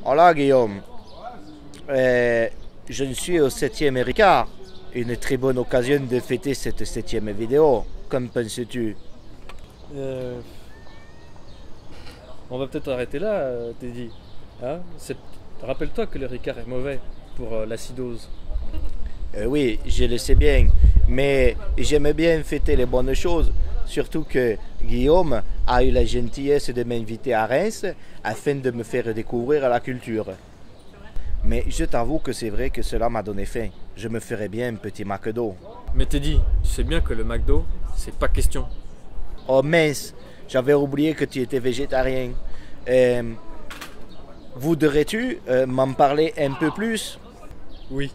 Hola Guillaume, je suis au 7e Ricard. Une très bonne occasion de fêter cette 7e vidéo. Qu'en penses-tu? Euh, on va peut-être arrêter là, Teddy. Hein. Rappelle-toi que le Ricard est mauvais pour l'acidose. Oui, je le sais bien, mais j'aime bien fêter les bonnes choses. Surtout que Guillaume a eu la gentillesse de m'inviter à Reims afin de me faire découvrir la culture. Mais je t'avoue que c'est vrai que cela m'a donné faim. Je me ferais bien un petit McDo. Mais Teddy, tu sais bien que le McDo, c'est pas question. Oh mince, j'avais oublié que tu étais végétarien. Voudrais-tu m'en parler un peu plus? Oui.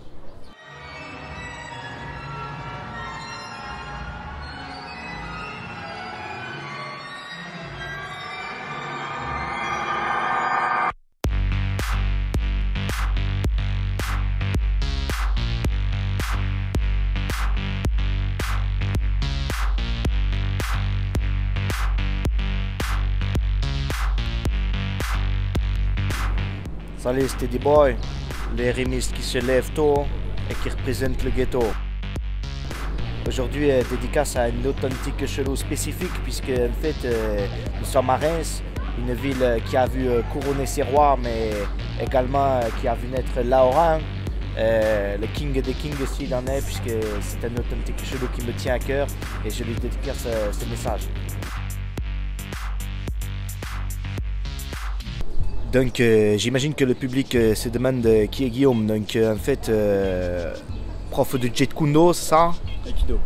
Salut Steady Boy, les rémistes qui se lèvent tôt et qui représentent le ghetto. Aujourd'hui, dédicace à une authentique chelou spécifique puisque en fait nous sommes à Reims, une ville qui a vu couronner ses rois mais également qui a vu naître Laurent, le king des kings s'il en est, puisque c'est un authentique chelou qui me tient à cœur et je lui dédicace ce message. Donc j'imagine que le public se demande qui est Guillaume. Donc en fait, prof de Jeet Kune Do, c'est ça? Aikido.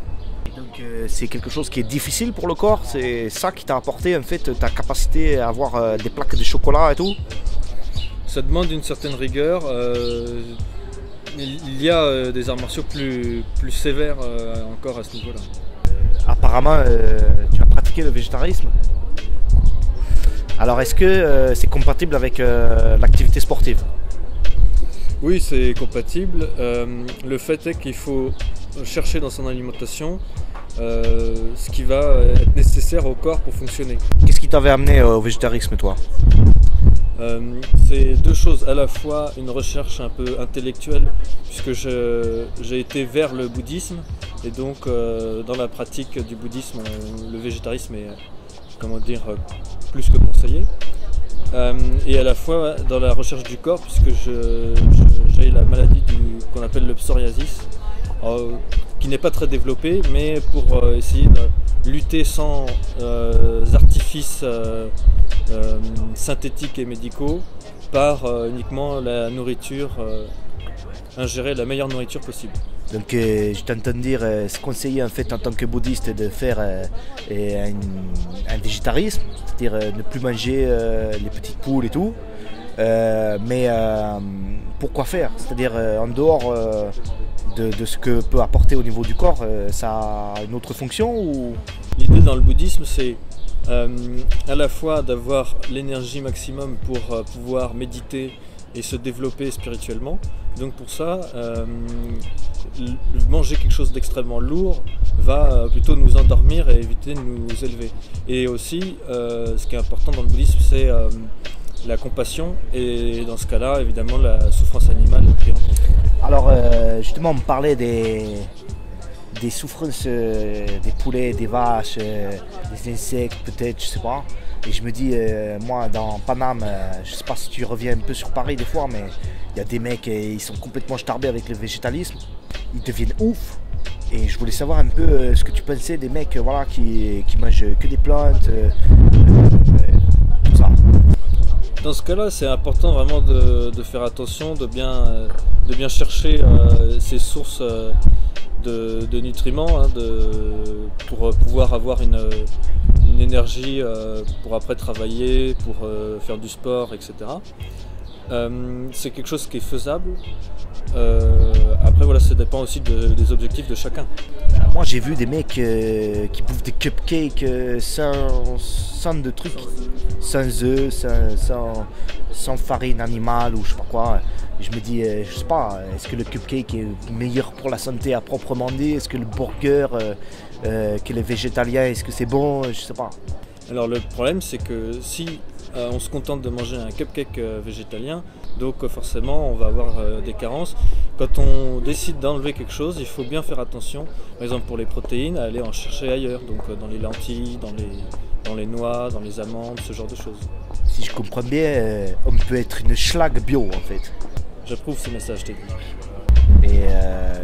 Et donc c'est quelque chose qui est difficile pour le corps. C'est ça qui t'a apporté en fait ta capacité à avoir des plaques de chocolat et tout? Ça demande une certaine rigueur. Il y a des arts martiaux plus sévères encore à ce niveau-là. Apparemment, tu as pratiqué le végétarisme. Alors est-ce que c'est compatible avec l'activité sportive? Oui, c'est compatible. Le fait est qu'il faut chercher dans son alimentation ce qui va être nécessaire au corps pour fonctionner. Qu'est-ce qui t'avait amené au végétarisme, toi? C'est deux choses, à la fois une recherche un peu intellectuelle, puisque j'ai été vers le bouddhisme, et donc dans la pratique du bouddhisme, le végétarisme est, comment dire, plus que conseillé. Et à la fois dans la recherche du corps, puisque j'ai la maladie qu'on appelle le psoriasis, qui n'est pas très développée, mais pour essayer de lutter sans artifices synthétiques et médicaux, par uniquement la nourriture, ingérer la meilleure nourriture possible. Donc je t'entends dire, c'est conseillé en fait en tant que bouddhiste de faire un végétarisme, c'est-à-dire ne plus manger les petites poules et tout. Mais pourquoi faire? C'est-à-dire en dehors de ce que peut apporter au niveau du corps, ça a une autre fonction ou... L'idée dans le bouddhisme, c'est à la fois d'avoir l'énergie maximum pour pouvoir méditer et se développer spirituellement. Donc pour ça, manger quelque chose d'extrêmement lourd va plutôt nous endormir et éviter de nous élever. Et aussi, ce qui est important dans le bouddhisme, c'est la compassion, et dans ce cas-là, évidemment, la souffrance animale est prise en compte. Alors justement, on me parlait des souffrances des poulets, des vaches, des insectes peut-être, je sais pas. Et je me dis, moi dans Paname, je sais pas si tu reviens un peu sur Paris des fois, mais il y a des mecs, ils sont complètement starbés avec le végétalisme, ils deviennent ouf. Et je voulais savoir un peu ce que tu pensais des mecs voilà, qui mangent que des plantes, tout ça. Dans ce cas-là, c'est important vraiment de faire attention, de bien chercher ces sources de nutriments, hein, pour pouvoir avoir une énergie pour après travailler, pour faire du sport, etc. C'est quelque chose qui est faisable. Après, voilà, ça dépend aussi des objectifs de chacun. Moi, j'ai vu des mecs qui bouffent des cupcakes sans de trucs, sans œufs, sans farine animale ou je sais pas quoi. Je me dis, je sais pas, est-ce que le cupcake est meilleur pour la santé à proprement dit? Est-ce que le burger, que les végétaliens, est-ce que c'est bon? Je sais pas. Alors le problème, c'est que si on se contente de manger un cupcake végétalien, donc forcément on va avoir des carences. Quand on décide d'enlever quelque chose, il faut bien faire attention, par exemple pour les protéines, à aller en chercher ailleurs, donc dans les lentilles, dans les noix, dans les amandes, ce genre de choses. Si je comprends bien, on peut être une schlag bio en fait. J'approuve ce message, Teddy. Et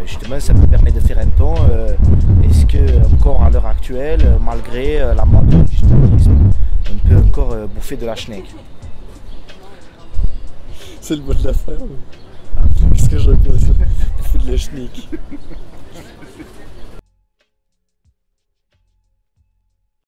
justement, ça me permet de faire un pont. Est-ce que encore à l'heure actuelle, malgré la mode du végétarisme, on peut encore bouffer de la schneck? C'est le mot de la fin. Qu'est-ce que je réponds à ça? Bouffer de la schneck.